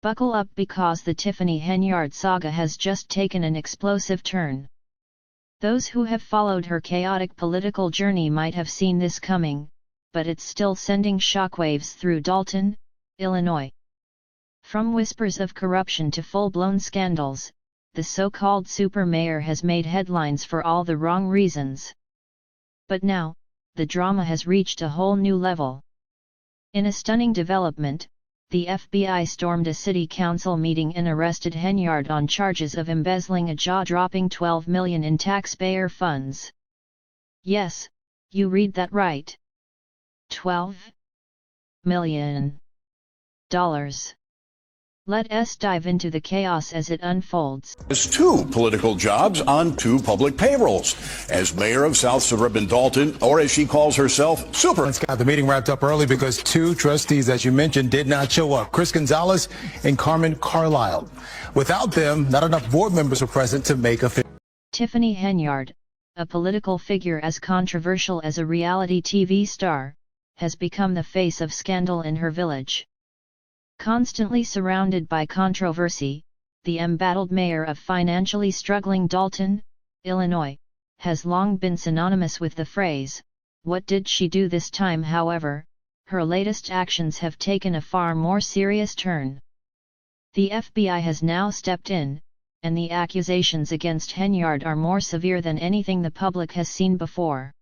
Buckle up because the Tiffany Henyard saga has just taken an explosive turn. Those who have followed her chaotic political journey might have seen this coming, but it's still sending shockwaves through Dalton, Illinois. From whispers of corruption to full-blown scandals, the so-called super mayor has made headlines for all the wrong reasons. But now, the drama has reached a whole new level. In a stunning development, the FBI stormed a city council meeting and arrested Henyard on charges of embezzling a jaw-dropping $12 million in taxpayer funds. Yes, you read that right. $12 million. Let's dive into the chaos as it unfolds. Has 2 political jobs on 2 public payrolls as mayor of South Suburban Dalton, or as she calls herself, Super. Scott, the meeting wrapped up early because 2 trustees, as you mentioned, did not show up. Chris Gonzalez and Carmen Carlisle. Without them, not enough board members were present to make a Tiffany Henyard, a political figure as controversial as a reality TV star, has become the face of scandal in her village. Constantly surrounded by controversy, the embattled mayor of financially struggling Dalton, Illinois, has long been synonymous with the phrase, "What did she do this time?" However, her latest actions have taken a far more serious turn. The FBI has now stepped in, and the accusations against Henyard are more severe than anything the public has seen before.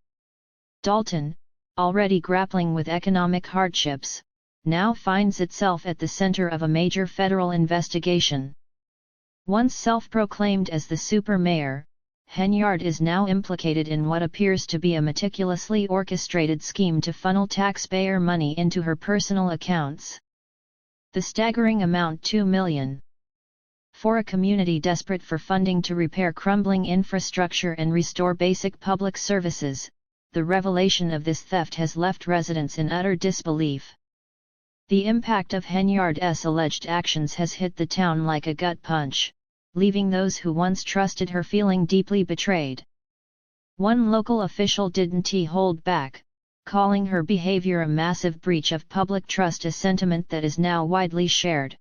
Dalton, already grappling with economic hardships, now finds itself at the center of a major federal investigation. Once self-proclaimed as the super mayor, Henyard is now implicated in what appears to be a meticulously orchestrated scheme to funnel taxpayer money into her personal accounts. The staggering amount, $2 million. For a community desperate for funding to repair crumbling infrastructure and restore basic public services, the revelation of this theft has left residents in utter disbelief. The impact of Henyard's alleged actions has hit the town like a gut punch, leaving those who once trusted her feeling deeply betrayed. One local official didn't hold back, calling her behavior a massive breach of public trust, a sentiment that is now widely shared.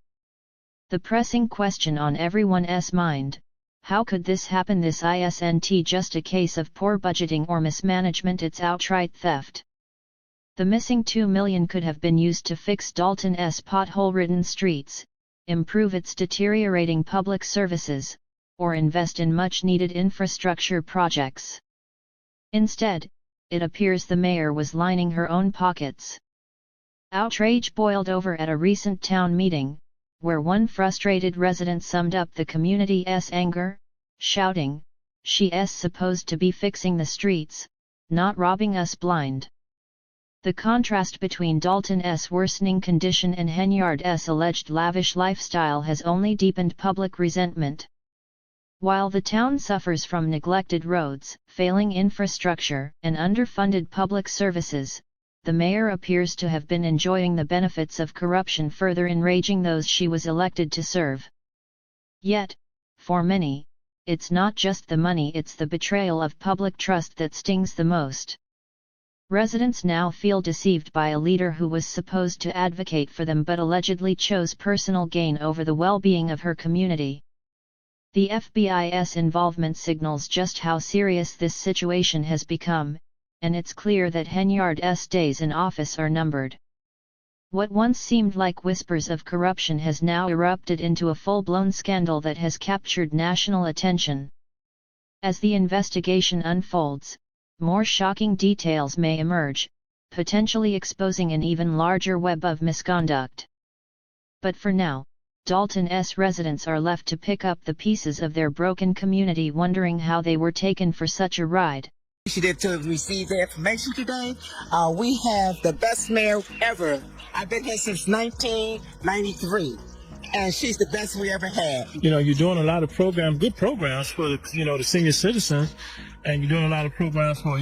The pressing question on everyone's mind: how could this happen? This isn't just a case of poor budgeting or mismanagement, it's outright theft. The missing $2 million could have been used to fix Dalton's pothole-ridden streets, improve its deteriorating public services, or invest in much-needed infrastructure projects. Instead, it appears the mayor was lining her own pockets. Outrage boiled over at a recent town meeting, where one frustrated resident summed up the community's anger, shouting, "She's supposed to be fixing the streets, not robbing us blind." The contrast between Dalton's worsening condition and Henyard's alleged lavish lifestyle has only deepened public resentment. While the town suffers from neglected roads, failing infrastructure, and underfunded public services, the mayor appears to have been enjoying the benefits of corruption, further enraging those she was elected to serve. Yet, for many, it's not just the money, it's the betrayal of public trust that stings the most. Residents now feel deceived by a leader who was supposed to advocate for them but allegedly chose personal gain over the well-being of her community. The FBI's involvement signals just how serious this situation has become, and it's clear that Henyard's days in office are numbered. What once seemed like whispers of corruption has now erupted into a full-blown scandal that has captured national attention. As the investigation unfolds, more shocking details may emerge, potentially exposing an even larger web of misconduct. But for now, Dalton's residents are left to pick up the pieces of their broken community, wondering how they were taken for such a ride. Appreciative to receive the information today. We have the best mayor ever. I've been here since 1993. And she's the best we ever had. You're doing a lot of programs, good programs for the senior citizens, and you're doing a lot of programs for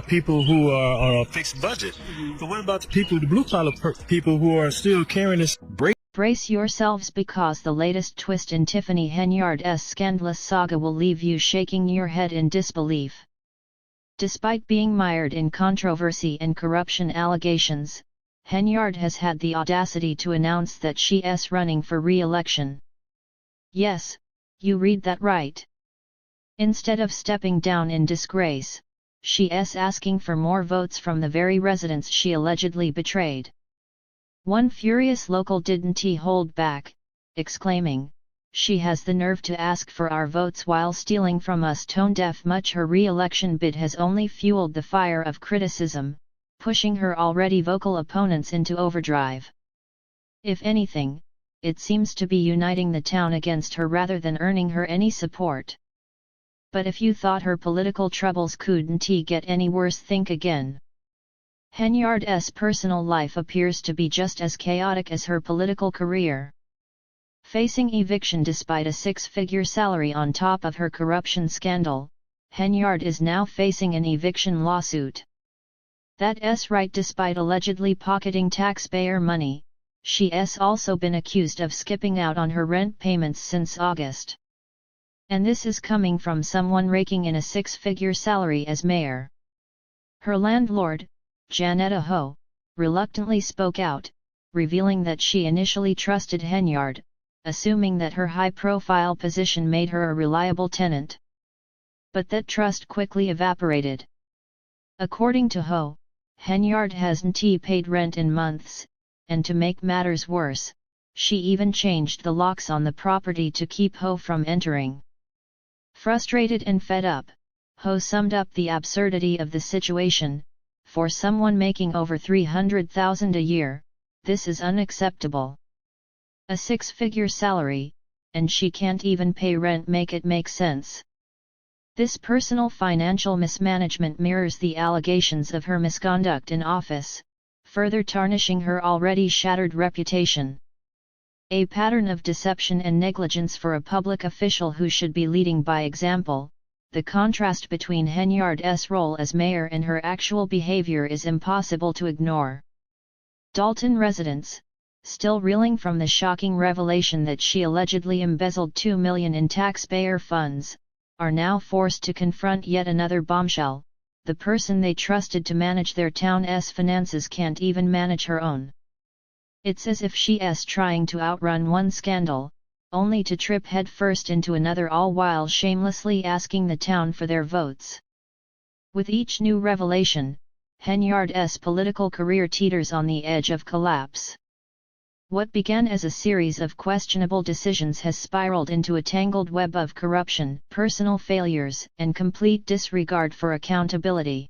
people who are on a fixed budget. But what about the people, the blue collar people who are still carrying this? Brace yourselves, because the latest twist in Tiffany Henyard's scandalous saga will leave you shaking your head in disbelief. Despite being mired in controversy and corruption allegations, Henyard has had the audacity to announce that she is running for re-election. Yes, you read that right. Instead of stepping down in disgrace, she is asking for more votes from the very residents she allegedly betrayed. One furious local didn't hold back, exclaiming, "She has the nerve to ask for our votes while stealing from us." Tone deaf much her re-election bid has only fueled the fire of criticism, pushing her already vocal opponents into overdrive. If anything, it seems to be uniting the town against her rather than earning her any support. But if you thought her political troubles couldn't get any worse, think again. Henyard's personal life appears to be just as chaotic as her political career. Facing eviction despite a six-figure salary on top of her corruption scandal, Henyard is now facing an eviction lawsuit. That's right, despite allegedly pocketing taxpayer money, she's also been accused of skipping out on her rent payments since August. And this is coming from someone raking in a six-figure salary as mayor. Her landlord, Janetta Ho, reluctantly spoke out, revealing that she initially trusted Henyard, assuming that her high-profile position made her a reliable tenant. But that trust quickly evaporated. According to Ho, Henyard hasn't paid rent in months, and to make matters worse, she even changed the locks on the property to keep Ho from entering. Frustrated and fed up, Ho summed up the absurdity of the situation: "For someone making over $300,000 a year, this is unacceptable. A six-figure salary, and she can't even pay rent. Make it make sense." This personal financial mismanagement mirrors the allegations of her misconduct in office, further tarnishing her already shattered reputation. A pattern of deception and negligence for a public official who should be leading by example. The contrast between Henyard's role as mayor and her actual behavior is impossible to ignore. Dalton residents, still reeling from the shocking revelation that she allegedly embezzled $2 million in taxpayer funds, are now forced to confront yet another bombshell: the person they trusted to manage their town's finances can't even manage her own. It's as if she is trying to outrun one scandal, only to trip headfirst into another, all while shamelessly asking the town for their votes. With each new revelation, Henyard's political career teeters on the edge of collapse. What began as a series of questionable decisions has spiraled into a tangled web of corruption, personal failures, and complete disregard for accountability.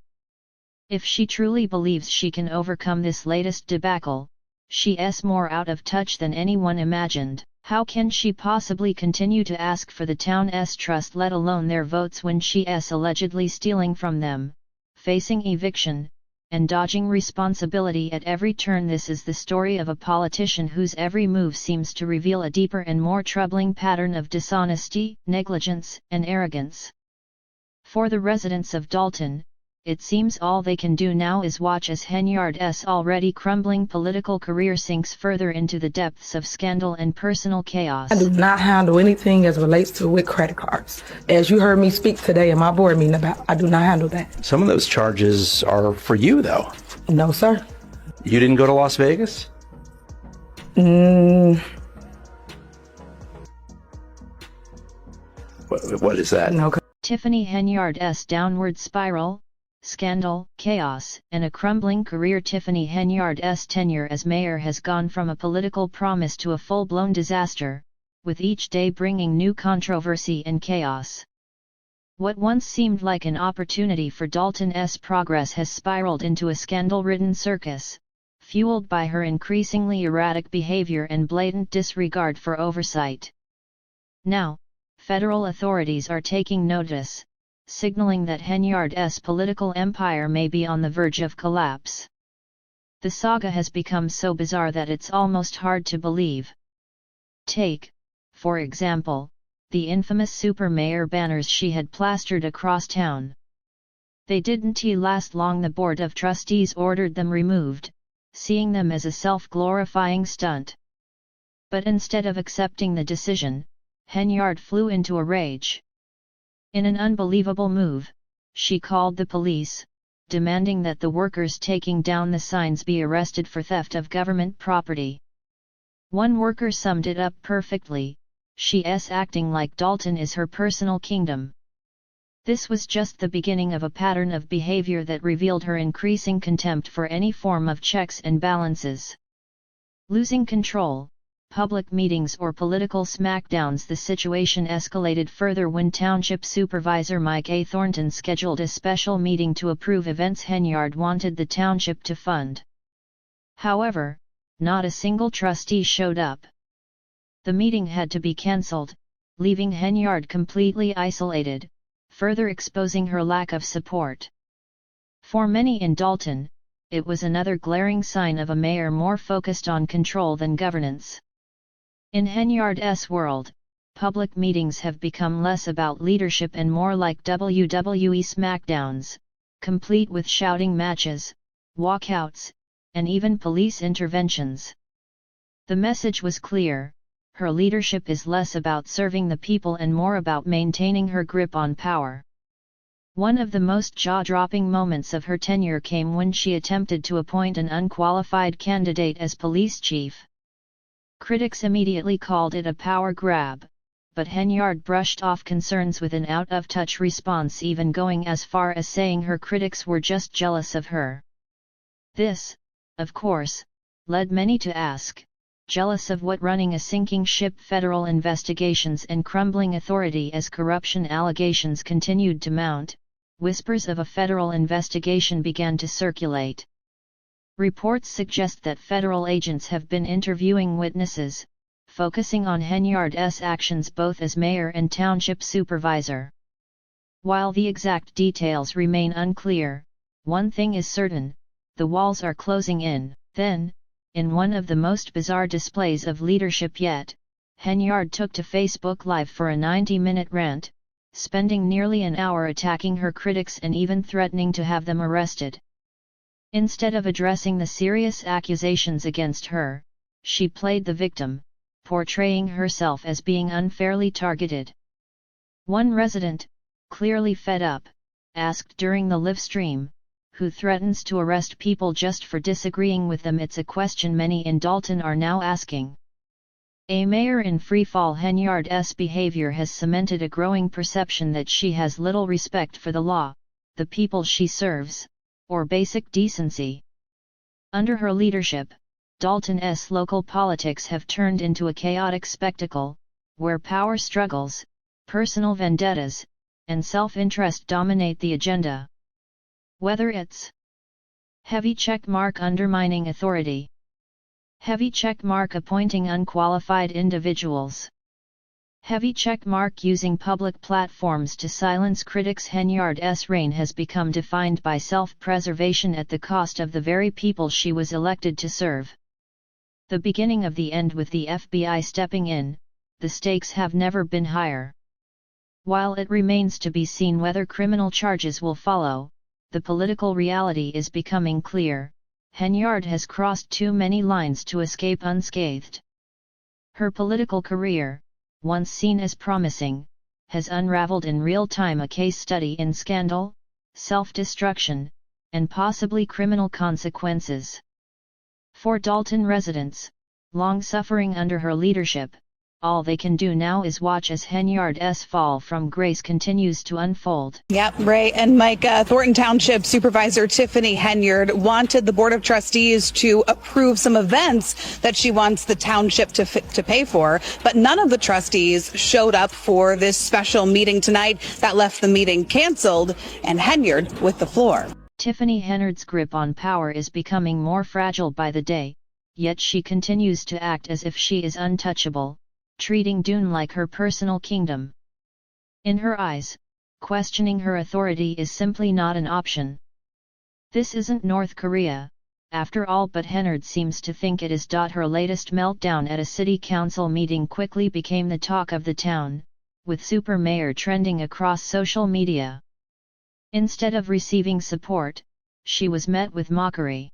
If she truly believes she can overcome this latest debacle, she's more out of touch than anyone imagined. How can she possibly continue to ask for the town's trust, let alone their votes, when she's allegedly stealing from them, facing eviction, and dodging responsibility at every turn? This is the story of a politician whose every move seems to reveal a deeper and more troubling pattern of dishonesty, negligence, and arrogance. For the residents of Dalton, it seems all they can do now is watch as Henyard's already crumbling political career sinks further into the depths of scandal and personal chaos. I do not handle anything as relates to with credit cards. As you heard me speak today in my board meeting about, I do not handle that. Some of those charges are for you, though. No, sir. You didn't go to Las Vegas? What is that? No. Tiffany Henyard's downward spiral, scandal, chaos, and a crumbling career. Tiffany Henyard's tenure as mayor has gone from a political promise to a full-blown disaster, with each day bringing new controversy and chaos. What once seemed like an opportunity for Dalton's progress has spiraled into a scandal-ridden circus, fueled by her increasingly erratic behavior and blatant disregard for oversight. Now, federal authorities are taking notice, signaling that Henyard's political empire may be on the verge of collapse. The saga has become so bizarre that it's almost hard to believe. Take, for example, the infamous super mayor banners she had plastered across town. They didn't last long. The Board of Trustees ordered them removed, seeing them as a self-glorifying stunt. But instead of accepting the decision, Henyard flew into a rage. In an unbelievable move, she called the police, demanding that the workers taking down the signs be arrested for theft of government property. One worker summed it up perfectly: she's acting like Dalton is her personal kingdom. This was just the beginning of a pattern of behavior that revealed her increasing contempt for any form of checks and balances. Losing control, public meetings or political smackdowns. The situation escalated further when Township Supervisor Mike A. Thornton scheduled a special meeting to approve events Henyard wanted the township to fund. However, not a single trustee showed up. The meeting had to be cancelled, leaving Henyard completely isolated, further exposing her lack of support. For many in Dalton, it was another glaring sign of a mayor more focused on control than governance. In Henyard's world, public meetings have become less about leadership and more like WWE SmackDowns, complete with shouting matches, walkouts, and even police interventions. The message was clear: her leadership is less about serving the people and more about maintaining her grip on power. One of the most jaw-dropping moments of her tenure came when she attempted to appoint an unqualified candidate as police chief. Critics immediately called it a power grab, but Henyard brushed off concerns with an out-of-touch response, even going as far as saying her critics were just jealous of her. This, of course, led many to ask, jealous of what? Running a sinking ship. Federal investigations and crumbling authority. As corruption allegations continued to mount, whispers of a federal investigation began to circulate. Reports suggest that federal agents have been interviewing witnesses, focusing on Henyard's actions both as mayor and township supervisor. While the exact details remain unclear, one thing is certain: the walls are closing in. Then, in one of the most bizarre displays of leadership yet, Henyard took to Facebook Live for a 90-minute rant, spending nearly an hour attacking her critics and even threatening to have them arrested. Instead of addressing the serious accusations against her, she played the victim, portraying herself as being unfairly targeted. One resident, clearly fed up, asked during the live stream, "Who threatens to arrest people just for disagreeing with them?" It's a question many in Dalton are now asking. A mayor in freefall. Henyard's behavior has cemented a growing perception that she has little respect for the law, the people she serves, or basic decency. Under her leadership, Dalton's local politics have turned into a chaotic spectacle, where power struggles, personal vendettas, and self-interest dominate the agenda. Whether it's heavy checkmark undermining authority, heavy checkmark appointing unqualified individuals, heavy checkmark using public platforms to silence critics, Henyard's reign has become defined by self-preservation at the cost of the very people she was elected to serve. The beginning of the end, with the FBI stepping in, the stakes have never been higher. While it remains to be seen whether criminal charges will follow, the political reality is becoming clear: Henyard has crossed too many lines to escape unscathed. Her political career, once seen as promising, has unraveled in real time, a case study in scandal, self-destruction, and possibly criminal consequences. For Dalton residents, long suffering under her leadership, all they can do now is watch as Henyard's fall from grace continues to unfold. Yep, Ray and Mike. Thornton Township Supervisor Tiffany Henyard wanted the Board of Trustees to approve some events that she wants the township to pay for, but none of the trustees showed up for this special meeting tonight. That left the meeting canceled, and Henyard with the floor. Tiffany Henyard's grip on power is becoming more fragile by the day, yet she continues to act as if she is untouchable, treating Dune like her personal kingdom. In her eyes, questioning her authority is simply not an option. This isn't North Korea, after all, but Henyard seems to think it is. Her latest meltdown at a city council meeting quickly became the talk of the town, with Super Mayor trending across social media. Instead of receiving support, she was met with mockery.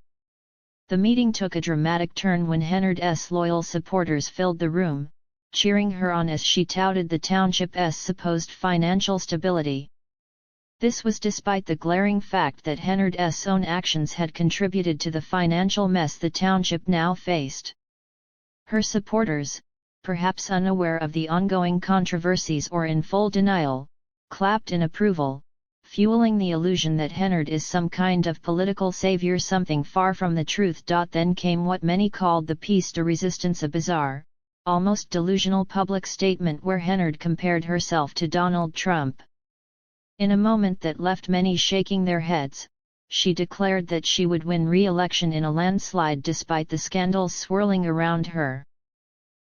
The meeting took a dramatic turn when Henyard's loyal supporters filled the room, cheering her on as she touted the township's supposed financial stability. This was despite the glaring fact that Henyard's own actions had contributed to the financial mess the township now faced. Her supporters, perhaps unaware of the ongoing controversies or in full denial, clapped in approval, fueling the illusion that Henyard is some kind of political savior, something far from the truth. Then came what many called the piece de resistance, a bizarre, almost delusional public statement where Henyard compared herself to Donald Trump. In a moment that left many shaking their heads, she declared that she would win re-election in a landslide despite the scandals swirling around her.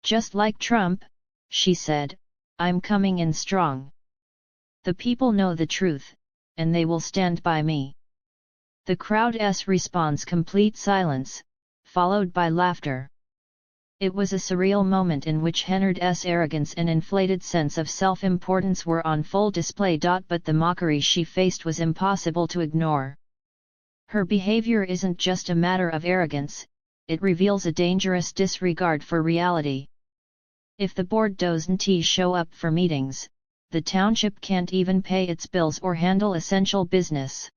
"Just like Trump," she said, "I'm coming in strong. The people know the truth, and they will stand by me." The crowd's response: complete silence, followed by laughter. It was a surreal moment in which Henyard's arrogance and inflated sense of self-importance were on full display. But the mockery she faced was impossible to ignore. Her behavior isn't just a matter of arrogance, it reveals a dangerous disregard for reality. If the board doesn't show up for meetings, the township can't even pay its bills or handle essential business.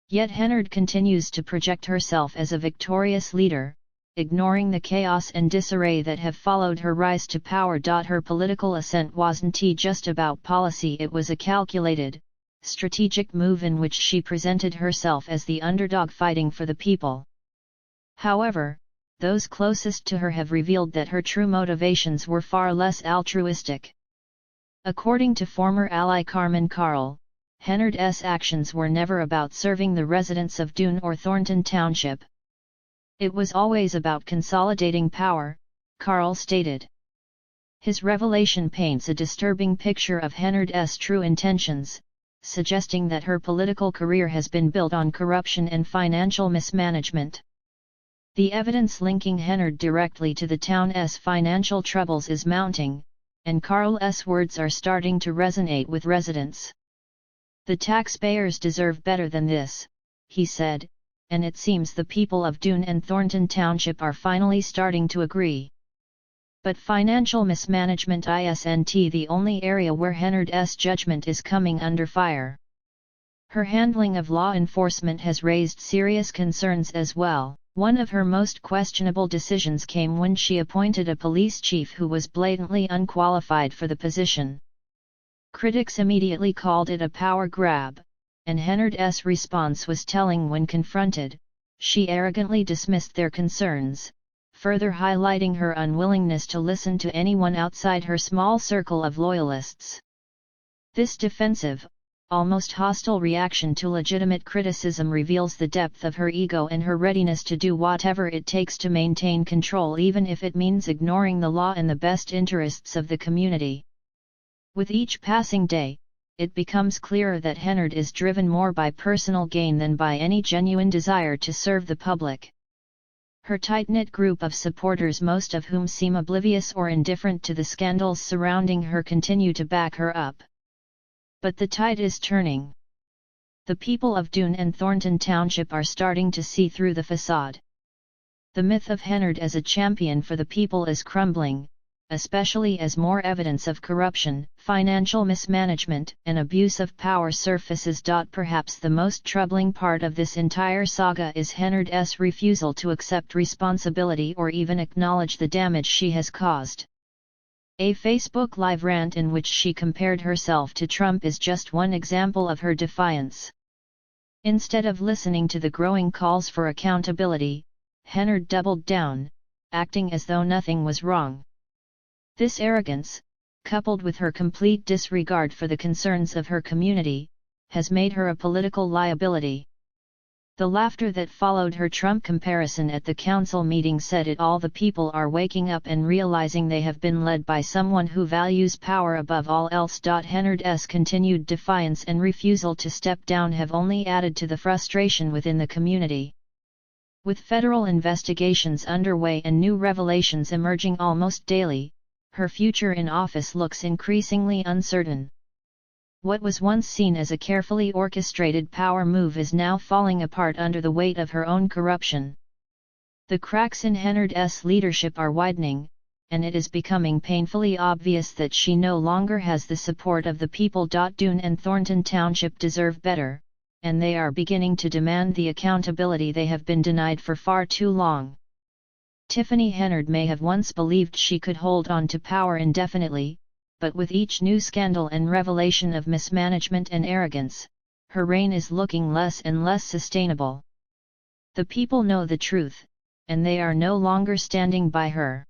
Yet Henyard continues to project herself as a victorious leader, ignoring the chaos and disarray that have followed her rise to power. Her political ascent wasn't just about policy, it was a calculated, strategic move in which she presented herself as the underdog fighting for the people. However, those closest to her have revealed that her true motivations were far less altruistic. According to former ally Carmen Carl, Henyard's actions were never about serving the residents of Dune or Thornton Township. It was always about consolidating power, Carl stated. His revelation paints a disturbing picture of Henyard's true intentions, suggesting that her political career has been built on corruption and financial mismanagement. The evidence linking Henyard directly to the town's financial troubles is mounting, and Carl's words are starting to resonate with residents. "The taxpayers deserve better than this," he said, and it seems the people of Dune and Thornton Township are finally starting to agree. But financial mismanagement isn't the only area where Henyard's judgment is coming under fire. Her handling of law enforcement has raised serious concerns as well. One of her most questionable decisions came when she appointed a police chief who was blatantly unqualified for the position. Critics immediately called it a power grab, and Henyard's response was telling. When confronted, she arrogantly dismissed their concerns, further highlighting her unwillingness to listen to anyone outside her small circle of loyalists. This defensive, almost hostile reaction to legitimate criticism reveals the depth of her ego and her readiness to do whatever it takes to maintain control, even if it means ignoring the law and the best interests of the community. With each passing day, it becomes clearer that Henyard is driven more by personal gain than by any genuine desire to serve the public. Her tight-knit group of supporters, most of whom seem oblivious or indifferent to the scandals surrounding her, continue to back her up. But the tide is turning. The people of Dune and Thornton Township are starting to see through the facade. The myth of Henyard as a champion for the people is crumbling, especially as more evidence of corruption, financial mismanagement, and abuse of power surfaces. Perhaps the most troubling part of this entire saga is Henyard's refusal to accept responsibility or even acknowledge the damage she has caused. A Facebook Live rant in which she compared herself to Trump is just one example of her defiance. Instead of listening to the growing calls for accountability, Henyard doubled down, acting as though nothing was wrong. This arrogance, coupled with her complete disregard for the concerns of her community, has made her a political liability. The laughter that followed her Trump comparison at the council meeting said it all. The people are waking up and realizing they have been led by someone who values power above all else. Henyard's continued defiance and refusal to step down have only added to the frustration within the community. With federal investigations underway and new revelations emerging almost daily, her future in office looks increasingly uncertain. What was once seen as a carefully orchestrated power move is now falling apart under the weight of her own corruption. The cracks in Henyard's leadership are widening, and it is becoming painfully obvious that she no longer has the support of the people. Doon and Thornton Township deserve better, and they are beginning to demand the accountability they have been denied for far too long. Tiffany Henyard may have once believed she could hold on to power indefinitely, but with each new scandal and revelation of mismanagement and arrogance, her reign is looking less and less sustainable. The people know the truth, and they are no longer standing by her.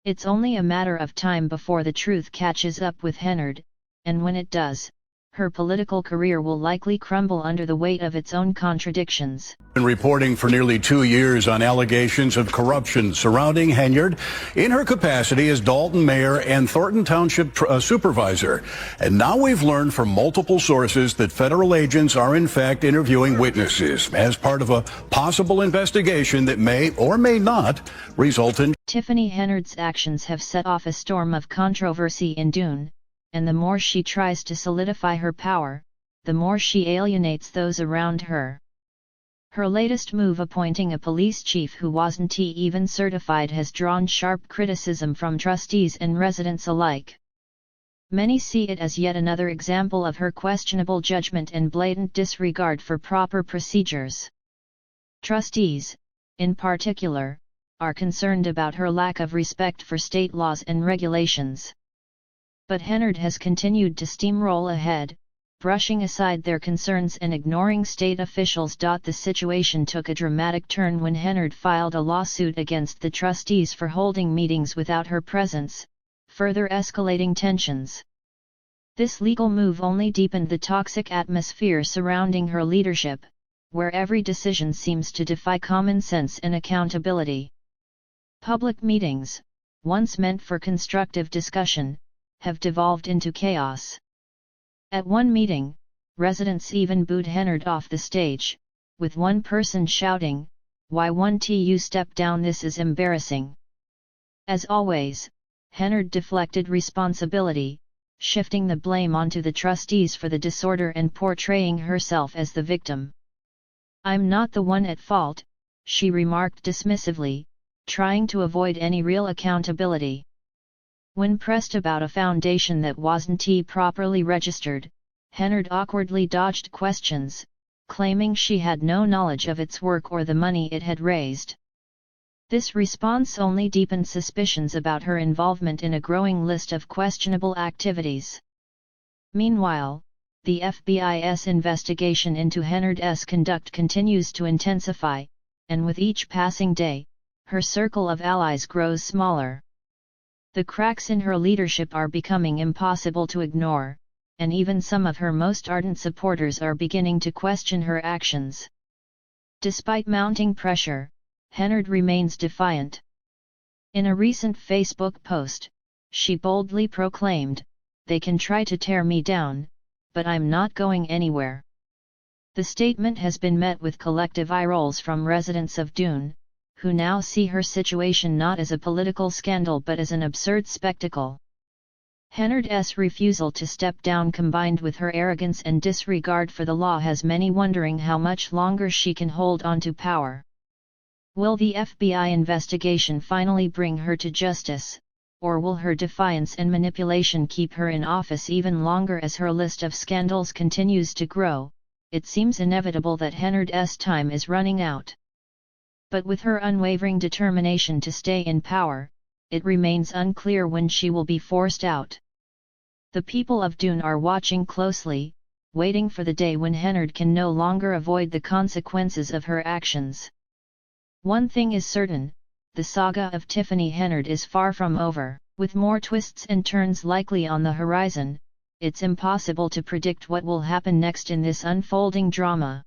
It's only a matter of time before the truth catches up with Henyard, and when it does, her political career will likely crumble under the weight of its own contradictions. Been reporting for nearly 2 years on allegations of corruption surrounding Henyard in her capacity as Dalton mayor and Thornton Township supervisor. And now we've learned from multiple sources that federal agents are in fact interviewing witnesses as part of a possible investigation that may or may not result in. Tiffany Henyard's actions have set off a storm of controversy in Doon, and the more she tries to solidify her power, the more she alienates those around her. Her latest move, appointing a police chief who wasn't even certified, has drawn sharp criticism from trustees and residents alike. Many see it as yet another example of her questionable judgment and blatant disregard for proper procedures. Trustees, in particular, are concerned about her lack of respect for state laws and regulations. But Henyard has continued to steamroll ahead, brushing aside their concerns and ignoring state officials. The situation took a dramatic turn when Henyard filed a lawsuit against the trustees for holding meetings without her presence, further escalating tensions. This legal move only deepened the toxic atmosphere surrounding her leadership, where every decision seems to defy common sense and accountability. Public meetings, once meant for constructive discussion, have devolved into chaos. At one meeting, residents even booed Henyard off the stage, with one person shouting, "Why won't you step down? This is embarrassing." As always, Henyard deflected responsibility, shifting the blame onto the trustees for the disorder and portraying herself as the victim. "I'm not the one at fault," she remarked dismissively, trying to avoid any real accountability. When pressed about a foundation that wasn't properly registered, Henyard awkwardly dodged questions, claiming she had no knowledge of its work or the money it had raised. This response only deepened suspicions about her involvement in a growing list of questionable activities. Meanwhile, the FBI's investigation into Henyard's conduct continues to intensify, and with each passing day, her circle of allies grows smaller. The cracks in her leadership are becoming impossible to ignore, and even some of her most ardent supporters are beginning to question her actions. Despite mounting pressure, Henyard remains defiant. In a recent Facebook post, she boldly proclaimed, "They can try to tear me down, but I'm not going anywhere." The statement has been met with collective eye rolls from residents of Doon, who now see her situation not as a political scandal but as an absurd spectacle. Henyard's refusal to step down combined with her arrogance and disregard for the law has many wondering how much longer she can hold on to power. Will the FBI investigation finally bring her to justice, or will her defiance and manipulation keep her in office even longer? As her list of scandals continues to grow, it seems inevitable that Henyard's time is running out. But with her unwavering determination to stay in power, it remains unclear when she will be forced out. The people of Doon are watching closely, waiting for the day when Henyard can no longer avoid the consequences of her actions. One thing is certain, the saga of Tiffany Henyard is far from over. With more twists and turns likely on the horizon, it's impossible to predict what will happen next in this unfolding drama.